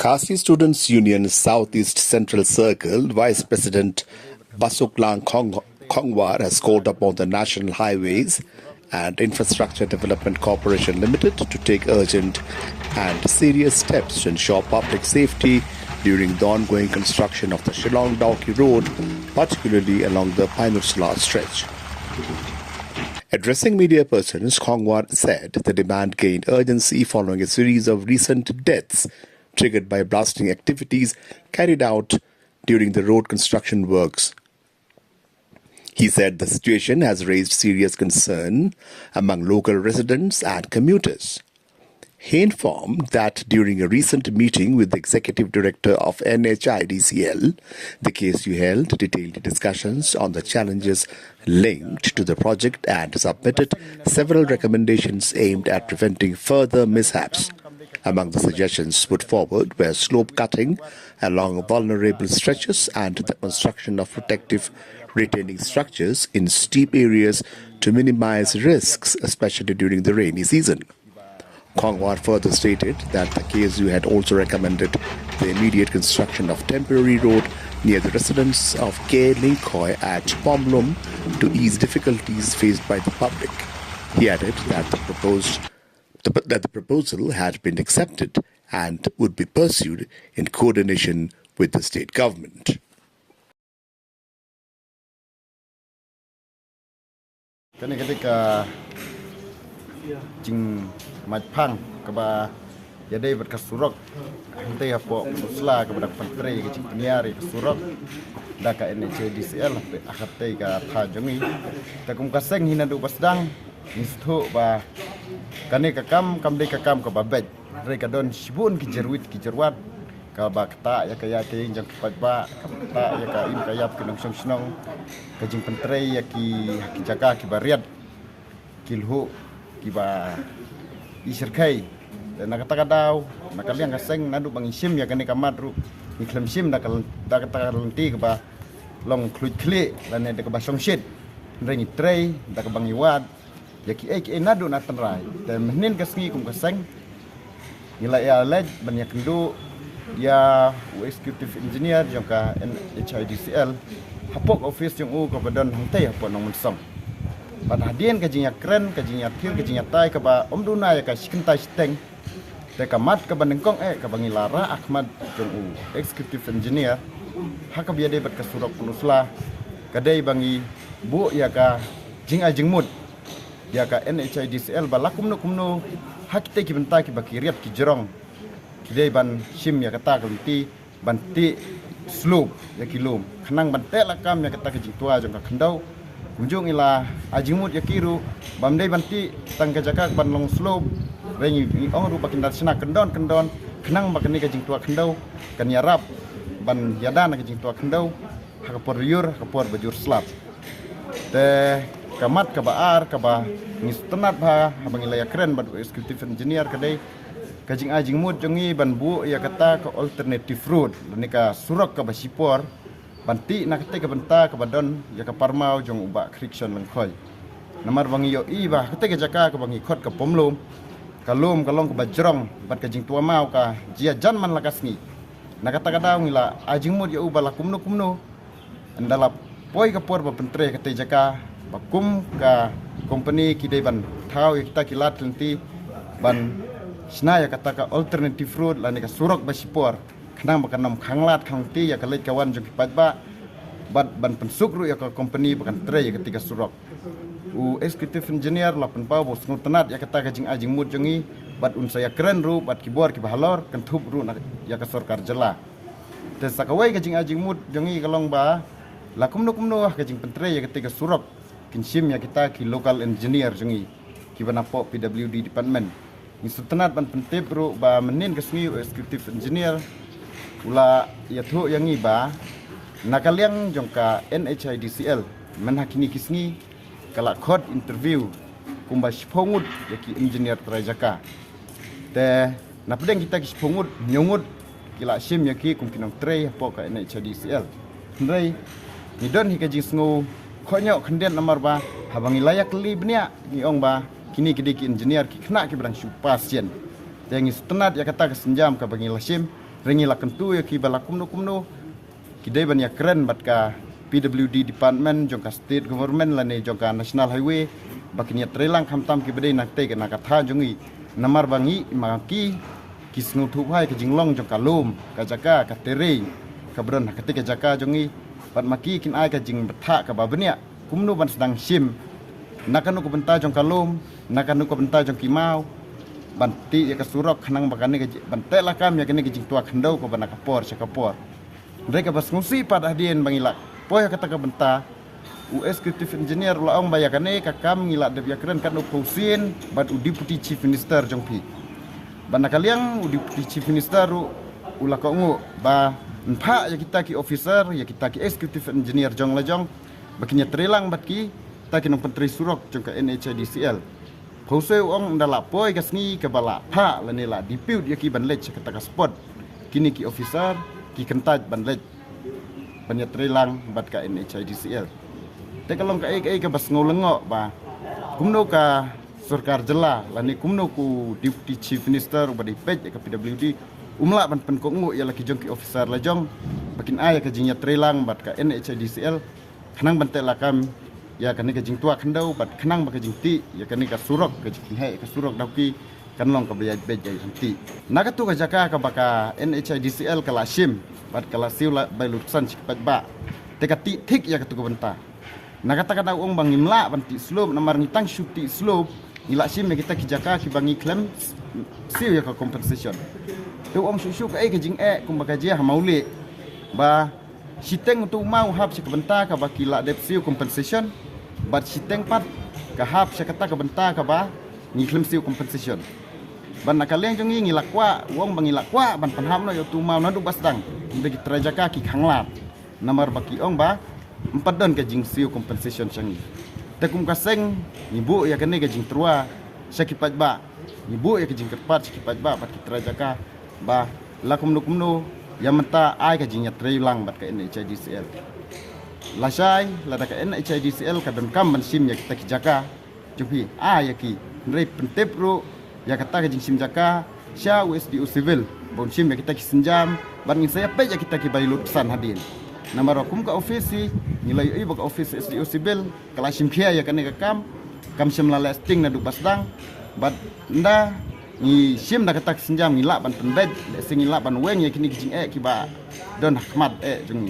Khasi Students' Union Southeast Central Circle Vice President Basuklang Khongwar has called upon the National Highways and Infrastructure Development Corporation Limited to take urgent and serious steps to ensure public safety during the ongoing construction of the Shillong Dawki road, particularly along the Pynursla stretch. Addressing media persons, Khongwar said the demand gained urgency following a series of recent deaths triggered by blasting activities carried out during the road construction works. He said the situation has raised serious concern among local residents and commuters. He informed that during a recent meeting with the Executive Director of Nhidcl, the KSU held detailed discussions on the challenges linked to the project and submitted several recommendations aimed at preventing further mishaps. Among the suggestions put forward were slope cutting along vulnerable stretches and the construction of protective retaining structures in steep areas to minimize risks, especially during the rainy season. Khongwar further stated that the KSU had also recommended the immediate construction of temporary road near the residents of K. Linkhoi at Pomlum to ease difficulties faced by the public. He added that the proposal had been accepted and would be pursued in coordination with the state government. Ketika jing majpang keba jadi berkasurok nanti apa Pynursla kepada Menteri jing penyiari kasurok daka Nhidcl akhirnya ka thajongi takum kaseng hinadu pasdang nistu ba kane kakam kamde kakam keba bej mereka don sibun kijerwat ka ba kata ya kaya ting jang kepatba kata ya ka im kayap kenong snong kajing Menteri ya ki jaga ki bariat kilhu kiba isirkai dan nakata-kadau nakaliang kaseng nadu bangisim ya kani kamadru iklam sim nakal lenti keba long kli dan ada keba songshit rengi trei da kebangiwad ya ki nadu natanrai dan menin kasngi kum kaseng nilai ya lej banyak kendu ya executive engineer jangka Nhidcl hapok office jong u kebadan hangtai hapok nong mensong pada hadian kajinya keren, kajinya kir, kajinya tai keba omduna ya ka sikentai steng te kamat ka bandengkong ka bangilara Ahmad jong executive engineer haka biade bat ka surok Pynursla kadai bangi bu ya ka jingmut ya ka Nhidcl balakum kumno hakite ki benta ki bakiriat ki jerong kidai ban sim ya kata kalti banti slope ya kilom khanang bante lakam ya kata ki jingtua jong ka khandau Ujung ila ajimut yakiru bamdai banti tangga jaka ban long slope rengi ru bakin dasna kendon kenang bakani ka jing tua kendau kan yarap ban yadan ka jing tua kendau hakapor yur hakapor bajur slap te kamat ka baar ka ba nistenat ba habang ila yakren ban executive engineer kadai ka jing ajimut jongi ban bu ya kata ka alternative route nika surok ka basipor banti nak ketika benta ke badon ya ke parmau jong ubak friction lengkoi namar bangi yo iba ketika jaka ke bangi khot ke pomlum kalum kalong ke bajrong bat ke jing tua mau ka jia janman lakasni nak kata ngila ajingmut yo ubala kumno andala poi ke por ba pentre ketika jaka bakum ka company kidai ban thau kita kilat lenti ban sna ya kata ka alternative road lani ka surok basipor kenang bakanam khanglat khangti ya kalai kawan jong patba bat ban pensuk ru ya ka company bakan tre ya ketika surok executive engineer la penpau bos ngutenat ya kata kajing mut jongi bat saya keren ru bat kibor ki bahalor kentup ru ya ka sarkar jela te sakawai kajing mut jongi kalong ba la kumno kajing pentre ya ketika surok kinsim ya kita ki local engineer jongi ki banapo PWD department ni sutenat ban pentip ru ba menin kesngi executive engineer ula ya thu yang iba nakaliang jongka Nhidcl menhakini kisngi kala khod interview kumba spongut yaki engineer trajaka te napdeng kita kispongut nyongut kila sim yaki kumkinong tre po ka Nhidcl ndai nidon hikaji sngu khonyok khenden namar ba habangi layak li bnia ni ong ba kini kidiki engineer ki khna ki brang supasien tengi stenat ya kata kesenjam ka bangi lasim rengi la kentu ya ki bala kumno kidai ban ya keren bat ka PWD department jong ka state government la ne jong ka national highway bakinya trelang khamtam ki bedai nak te ka nakatha jongi namar bangi maki kisnu thu hai ka jinglong jong ka lom ka jaka ka tereng ka bron ka te ka jaka jongi bat maki kin ai ka jing betha ka babnya kumno ban sedang sim nakanu ko benta jong ka lom nakanu ko benta jong ki mau banti ya ka surok khanang bakane ka bante la kam ya kene ka jing tua khandau ko bana kapor sakapor mereka bas ngusi pada hadian bangila poya kata ka benta executive engineer la ong bayakane ka kam ngila de yakren kan upusin bad deputy chief minister jong pi bana kaliang deputy chief minister ula ko ngo ba Mpa ya kita ki officer ya kita ki executive engineer jong la jong bakinya trilang batki ta ki nong penteri surok jong ka NHIDCL pause ong ndala poi kasni ke bala pha la ne la dispute ya ki banlej kata ka spot kini ki officer ki kentaj banlej banya trilang bat ka NHIDCL te kalong ka ai ka bas ngolengo ba kumno ka sarkar jela la ni kumno ku deputy chief minister ba di pej ka PWD umla ban pen ko ngu ya laki jong ki officer la jong bakin aya ka jingnya trelang bat ka NHIDCL khanang ban te la kam ya kan ka jing tua khandau bat khanang ba ka jing ti ya kan ka surok ka jing he ka surok dawki kan long ka bejai bejai ti naga tu ka jaka ka baka NHIDCL kala sim bat kala siu la bai lutsan sikpat ba te ka ti thik ya ka tu ka benta naga ta ka dau ong bang imla ban ti slope namar ni tang shoot ti slope ila sim ya kita ki jaka ki bangi claim siu ya ka compensation tu om susu ka ke jing kum bakaji ha mauli ba siteng tu mau hap se kebenta ka baki la depsiu compensation but siteng pat ka hap se kata ka benta ka ba ni claim siu compensation ban nakaleng jong ngi lakwa wong bangi lakwa ban panham no yo tu mau na du basdang bagi trajaka ki khanglat namar baki ong ba 4 don ka jing siu compensation changi te kum kaseng ibu ya kene ka jing trua sakipat ba ibu ya ka jing kerpat sakipat ba pat trajaka ba la kumno yang menta ai ka jinya trilang bat ka NHIDCL la sai la da ka NHIDCL ka don kam ban sim ya kita ki jaka jupi ya ki rei pentep ro ya kata ka jing sim jaka sya USDO civil bon sim ya kita ki senjam ban ngin saya pe ya kita ki bari lutusan hadin namar kum ka ofisi nilai ai ba ka ofisi USDO civil kala sim khia ya kan ka kam sim la lasting na du basdang bat nda ni sim dah kata senjam ngilak ban penbed sing ngilak ban weng ya kini kijing ki ba don hikmat jeng